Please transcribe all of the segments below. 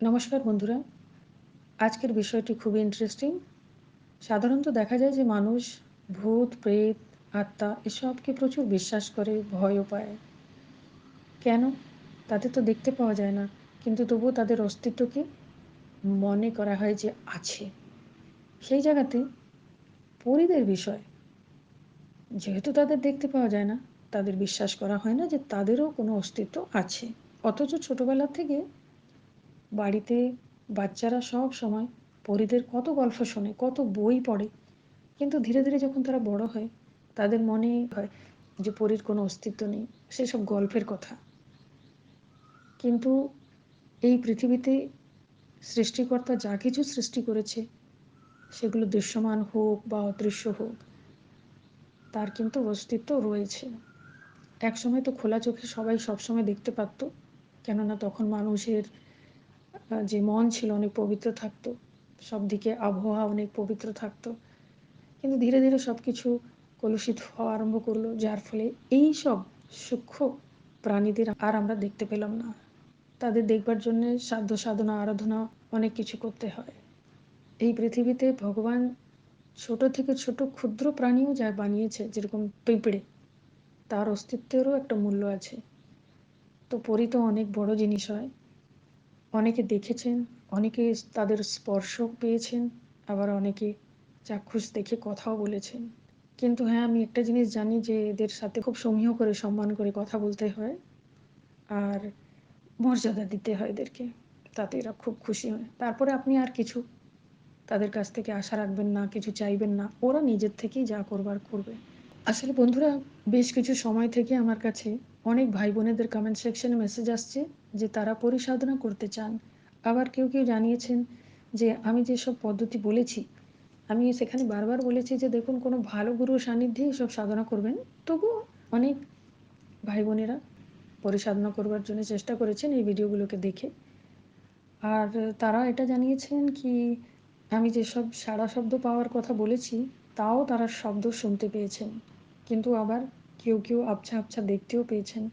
নমস্কার বন্ধুরা। আজকের বিষয়টি খুবই ইন্টারেস্টিং। সাধারণত দেখা যায় যে মানুষ ভূত, প্রেত, আত্মা এসবকে প্রচুর বিশ্বাস করে, ভয়ও পায়। কেন? তাদের তো দেখতে পাওয়া যায় না। কিন্তু তবুও তাদের অস্তিত্বকে মনে করা হয় যে আছে। সেই জায়গাতে পরীদের বিষয়, যেহেতু তাদের দেখতে পাওয়া যায় না, তাদের বিশ্বাস করা হয় না যে তাদেরও কোনো অস্তিত্ব আছে। অথচ ছোটবেলা থেকে বাড়িতে বাচ্চারা সব সময় পরীদের কত গল্প শোনে, কত বই পড়ে। কিন্তু ধীরে ধীরে যখন তারা বড় হয়, তাদের মনে হয় যে পরীর কোনো অস্তিত্ব নেই, সেসব গল্পের কথা। কিন্তু এই পৃথিবীতে সৃষ্টিকর্তা যা কিছু সৃষ্টি করেছে, সেগুলো দৃশ্যমান হোক বা অদৃশ্য হোক, তার কিন্তু অস্তিত্ব রয়েছে। একসময় তো খোলা চোখে সবাই সবসময় দেখতে পারত, কেননা তখন মানুষের যে মন ছিল অনেক পবিত্র থাকতো, সব দিকে আবহাওয়া অনেক পবিত্র থাকতো। কিন্তু ধীরে ধীরে সব কিছু কলুষিত হওয়া আরম্ভ করলো, যার ফলে এই সব সূক্ষ্ম প্রাণীদের আর আমরা দেখতে পেলাম না। তাদের দেখবার জন্য সাধ্য সাধনা আরাধনা অনেক কিছু করতে হয়। এই পৃথিবীতে ভগবান ছোট থেকে ছোট ক্ষুদ্র প্রাণীও যা বানিয়েছে, যেরকম পিঁপড়ে, তার অস্তিত্বেরও একটা মূল্য আছে। তো পরী তো অনেক বড় জিনিস হয়। অনেকে দেখেছেন, অনেকে তাদের স্পর্শ পেয়েছেন, আবার অনেকে চাক্ষুষ দেখে কথাও বলেছেন। কিন্তু হ্যাঁ, আমি একটা জিনিস জানি যে এদের সাথে খুব সমীহ করে সম্মান করে কথা বলতে হয়, আর মর্যাদা দিতে হয় এদেরকে। তাতে এরা খুব খুশি হয়। তারপরে আপনি আর কিছু তাদের কাছ থেকে আশা রাখবেন না, কিছু চাইবেন না, ওরা নিজের থেকেই যা করবার করবে। আসলে বন্ধুরা, বেশ কিছু সময় থেকে আমার কাছে অনেক ভাই বোনেদের কমেন্ট সেকশনে মেসেজ আসছে যে তারা পরিসাধনা করতে চান। আবার কেউ কেউ জানিয়েছেন যে আমি যেসব পদ্ধতি বলেছি, আমি সেখানে বারবার বলেছি যে দেখুন, কোনো ভালো গুরুর সান্নিধ্যে এসব সাধনা করবেন। তবুও অনেক ভাই বোনেরা পরিসাধনা করবার জন্য চেষ্টা করেছেন এই ভিডিওগুলোকে দেখে। আর তারা এটা জানিয়েছেন কি, আমি যেসব সাড়া শব্দ পাওয়ার কথা বলেছি, তাও তারা শব্দ শুনতে পেয়েছেন। কিন্তু আবার কেউ কেউ আবছা আবছা দেখতেও পেয়েছেন,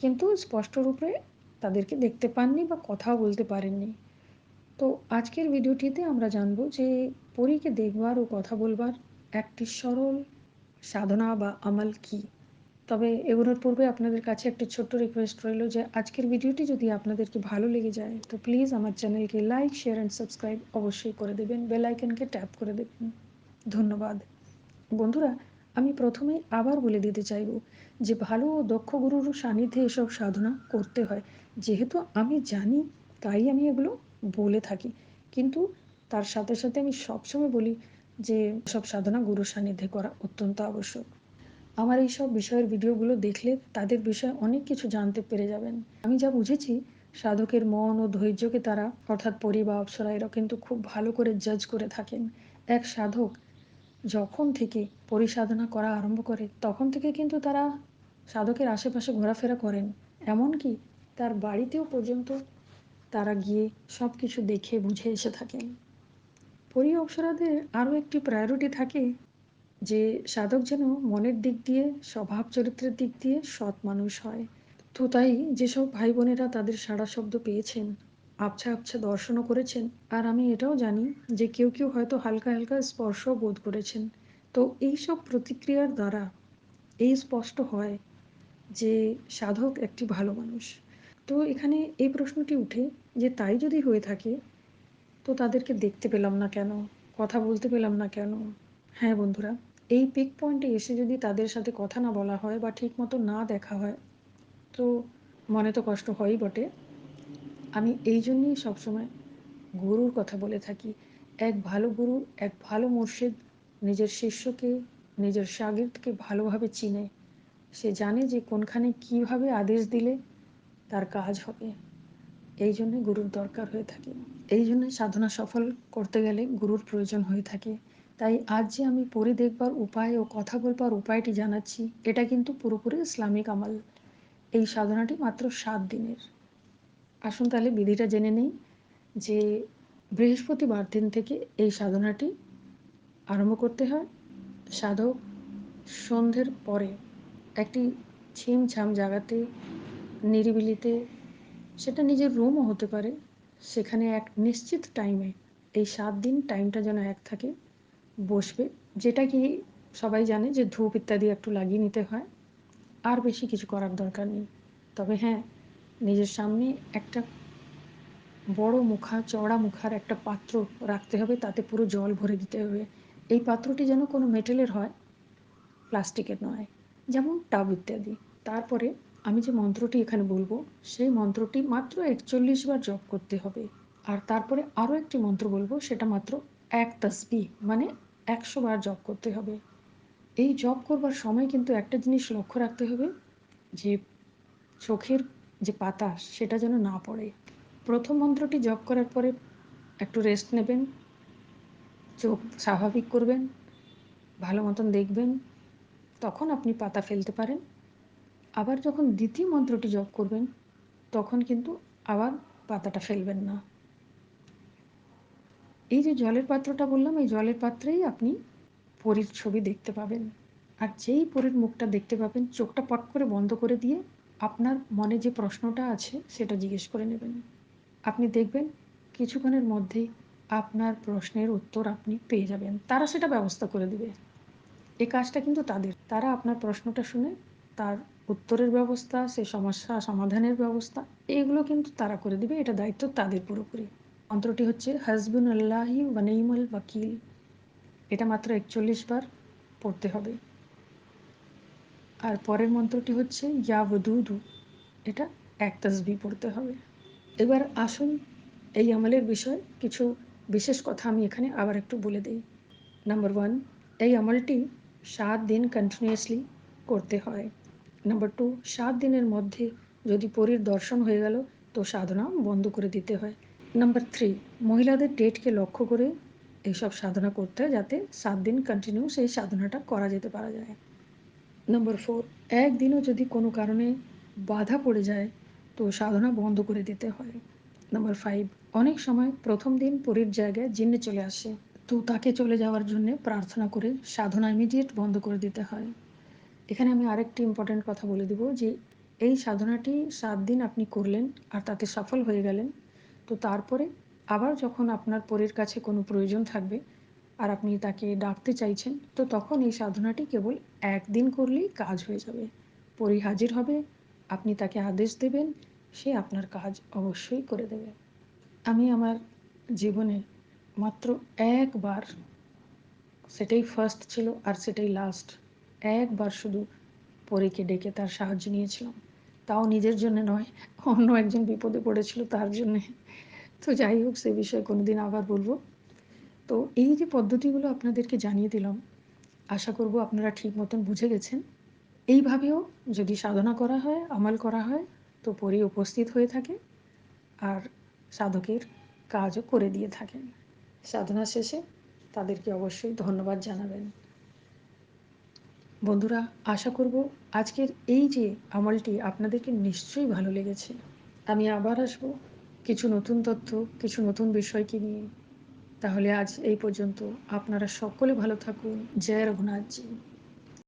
কিন্তু স্পষ্টরূপে তাদেরকে দেখতে পাননি বা কথাও বলতে পারেননি। তো আজকের ভিডিওটিতে আমরা জানব যে পরীকে দেখবার ও কথা বলবার একটি সরল সাধনা বা আমল কি। তবে এগোনোর পূর্বে আপনাদের কাছে একটি ছোট্ট রিকোয়েস্ট রইল যে আজকের ভিডিওটি যদি আপনাদেরকে ভালো লেগে যায়, তো প্লিজ আমার চ্যানেলকে লাইক, শেয়ার অ্যান্ড সাবস্ক্রাইব অবশ্যই করে দেবেন, বেল আইকনকে ট্যাপ করে দেবেন। ধন্যবাদ। বন্ধুরা, আমি প্রথমেই আবার বলে দিতে চাইব যে ভালো ও দক্ষ গুরুর সান্নিধ্যে এসব সাধনা করতে হয়। যেহেতু আমি জানি, তাই আমি এগুলো বলে থাকি। কিন্তু তার সাথে সাথে আমি সবসময় বলি যে সব সাধনা গুরুর সান্নিধ্যে করা অত্যন্ত আবশ্যক। আমার এই সব বিষয়ের ভিডিওগুলো দেখলে তাদের বিষয়ে অনেক কিছু জানতে পেরে যাবেন। আমি যা বুঝেছি, সাধকের মন ও ধৈর্যকে তারা, অর্থাৎ পরি বা অপ্সরা, এরা কিন্তু খুব ভালো করে জাজ করে থাকেন। এক সাধক যখন থেকে পরিসাধনা করা আরম্ভ করে, তখন থেকে কিন্তু তারা সাধকের আশেপাশে ঘোরাফেরা করেন। এমনকি তার বাড়িতেও পর্যন্ত তারা গিয়ে সব কিছু দেখে বুঝে এসে থাকেন। পরি অপ্সরাদের আরও একটি প্রায়োরিটি থাকে যে সাধক যেন মনের দিক দিয়ে, স্বভাব চরিত্রের দিক দিয়ে সৎ মানুষ হয়। তো তাই যেসব ভাই বোনেরা তাদের সাড়া শব্দ পেয়েছেন, আবছা আবছা দর্শনও করেছেন, আর আমি এটাও জানি যে কেউ কেউ হয়তো হালকা হালকা স্পর্শ বোধ করেছেন। তো এই সব প্রতিক্রিয়ার দ্বারা এই স্পষ্ট হয় যে সাধক একটি ভালো মানুষ। তো এখানে এই প্রশ্নটি উঠে যে তাই যদি হয়ে থাকে, তো তাদেরকে দেখতে পেলাম না কেন, কথা বলতে পেলাম না কেন? হ্যাঁ বন্ধুরা, এই পিক পয়েন্টে এসে যদি তাদের সাথে কথা না বলা হয় বা ঠিক মতো না দেখা হয়, তো মনে তো কষ্ট হয়ই বটে। আমি এই জন্যই সবসময় গুরুর কথা বলে থাকি। এক ভালো গুরু, এক ভালো মুর্শিদ নিজের শিষ্যকে, নিজের শাগির্দকে ভালোভাবে চিনে। সে জানে যে কোনখানে কিভাবে আদেশ দিলে তার কাজ হবে। এই জন্যই গুরুর দরকার হয়ে থাকে। এই জন্যই সাধনা সফল করতে গেলে গুরুর প্রয়োজন হয়ে থাকে। তাই আজ যে আমি পড়ে দেখবার উপায় ও কথা বলবার উপায়টি জানাচ্ছি, এটা কিন্তু পুরোপুরি ইসলামিক আমল। এই সাধনাটি মাত্র 7 দিনের। আসুন তাহলে বিধিটা জেনে নেই যে বৃহস্পতিবার দিন থেকে এই সাধনাটি আরম্ভ করতে হয়। সাধক সন্ধ্যের পরে একটি ছিমছাম জায়গাতে, নিরিবিলিতে, সেটা নিজের রুমও হতে পারে, সেখানে এক নিশ্চিত টাইমে এই 7 দিন টাইমটা যেন এক থাকে, বসবে। যেটা কি সবাই জানে যে ধূপ ইত্যাদি একটু লাগিয়ে নিতে হয়। আর বেশি কিছু করার দরকার নেই। তবে হ্যাঁ, নিজের সামনে একটা বড় চওড়া মুখার একটা পাত্র রাখতে হবে, তাতে পুরো জল ভরে দিতে হবে। এই পাত্রটি যেন কোনো মেটালের হয়, প্লাস্টিকের নয়, যেমন টাব ইত্যাদি। তারপরে আমি যে মন্ত্রটি এখানে বলবো, সেই মন্ত্রটি মাত্র ৪১ বার জপ করতে হবে। আর তারপরে আরও একটি মন্ত্র বলবো, সেটা মাত্র এক তাসবিহ, মানে ১০০ বার জপ করতে হবে। এই জপ করবার সময় কিন্তু একটা জিনিস লক্ষ্য রাখতে হবে, যে চোখের যে পাতা সেটা যেন না পড়ে। প্রথম মন্ত্রটি জপ করার পরে একটু রেস্ট নেবেন, চোখ স্বাভাবিক করবেন, ভালো মতন দেখবেন, তখন আপনি পাতা ফেলতে পারেন। আবার যখন দ্বিতীয় মন্ত্রটি জপ করবেন, তখন কিন্তু আবার পাতাটা ফেলবেন না। এই যে জলের পাত্রটা বললাম, এই জলের পাত্রেই আপনি পরীর ছবি দেখতে পাবেন। আর যেই পরীর মুখটা দেখতে পাবেন, চোখটা পট করে বন্ধ করে দিয়ে আপনার মনে যে প্রশ্নটা আছে সেটা জিজ্ঞেস করে নেবেন। আপনি দেখবেন কিছুক্ষণের মধ্যেই আপনার প্রশ্নের উত্তর আপনি পেয়ে যাবেন। তারা সেটা ব্যবস্থা করে দেবে। এই কাজটা কিন্তু তাদের। তারা আপনার প্রশ্নটা শুনে তার উত্তরের ব্যবস্থা, সে সমস্যা সমাধানের ব্যবস্থা, এগুলো কিন্তু তারা করে দিবে। এটা দায়িত্ব তাদের পুরোপুরি। মন্ত্রটি হচ্ছে হাসবুনাল্লাহি ওয়া নি'মাল ওয়াকিল। এটা মাত্র ৪১ বার পড়তে হবে। আর পরের মন্ত্রটি হচ্ছে ইয়া ওয়াদুদু। এটা এক তাসবিহ পড়তে হবে। এবার আসুন, এই আমলের বিষয়ে কিছু বিশেষ কথা আমি এখানে আবার একটু বলে দিই। নাম্বার 1, এই আমলটি 7 দিন কন্টিনিউয়াসলি করতে হয়। নাম্বার 2, 7 দিনের মধ্যে যদি পরীর দর্শন হয়ে গেল, তো সাধনা বন্ধ করে দিতে হয়। নাম্বার 3, মহিলাদের ডেটকে লক্ষ্য করে এইসব সাধনা করতে হয়, যাতে 7 দিন কন্টিনিউ সেই সাধনাটা করা যেতে পারা যায়। নাম্বার 4, একদিনও যদি কোনো কারণে বাধা পড়ে যায়, তো সাধনা বন্ধ করে দিতে হয়। নাম্বার 5, অনেক সময় প্রথম দিন পরীর জায়গায় জিন্নে চলে আসে, তো তাকে চলে যাওয়ার জন্য প্রার্থনা করে সাধনা ইমিডিয়েট বন্ধ করে দিতে হয়। এখানে আমি আরেকটি ইম্পর্ট্যান্ট কথা বলে দিব, যে এই সাধনাটি 7 দিন আপনি করলেন আর তাতে সফল হয়ে গেলেন, তো তারপরে আবার যখন আপনার পরীর কাছে কোনো প্রয়োজন থাকবে আর আপনি তাকে ডাকতে চাইছেন, তো তখন এই সাধনাটি কেবল 1 দিন করলেই কাজ হয়ে যাবে। পরী হাজির হবে, আপনি তাকে আদেশ দেবেন, সে আপনার কাজ অবশ্যই করে দেবে। আমি আমার জীবনে মাত্র একবার, সেটাই ফার্স্ট ছিল আর সেটাই লাস্ট, একবার শুধু পরীকে ডেকে তার সাহায্য নিয়েছিলাম। তাও নিজের জন্য নয়, অন্য একজন বিপদে পড়েছিল তার জন্যে। তো যাই হোক, সে বিষয়ে কোনোদিন আবার বলবো। তো এই যে পদ্ধতিগুলো আপনাদেরকে জানিয়ে দিলাম, আশা করব আপনারা ঠিক মতন বুঝে গেছেন। এইভাবেও যদি সাধনা করা হয়, আমল করা হয়, তো পরী উপস্থিত হয়ে থাকে আর সাধকের কাজও করে দিয়ে থাকেন। সাধনা শেষে তাদেরকে অবশ্যই ধন্যবাদ জানাবেন। বন্ধুরা, আশা করব আজকের এই যে আমলটি আপনাদেরকে নিশ্চয়ই ভালো লেগেছে। আমি আবার আসবো কিছু নতুন তথ্য, কিছু নতুন বিষয়কে নিয়ে। তাহলে আজ এই পর্যন্ত। আপনারা সকলে ভালো থাকুন। জয় রঘুনাথজি।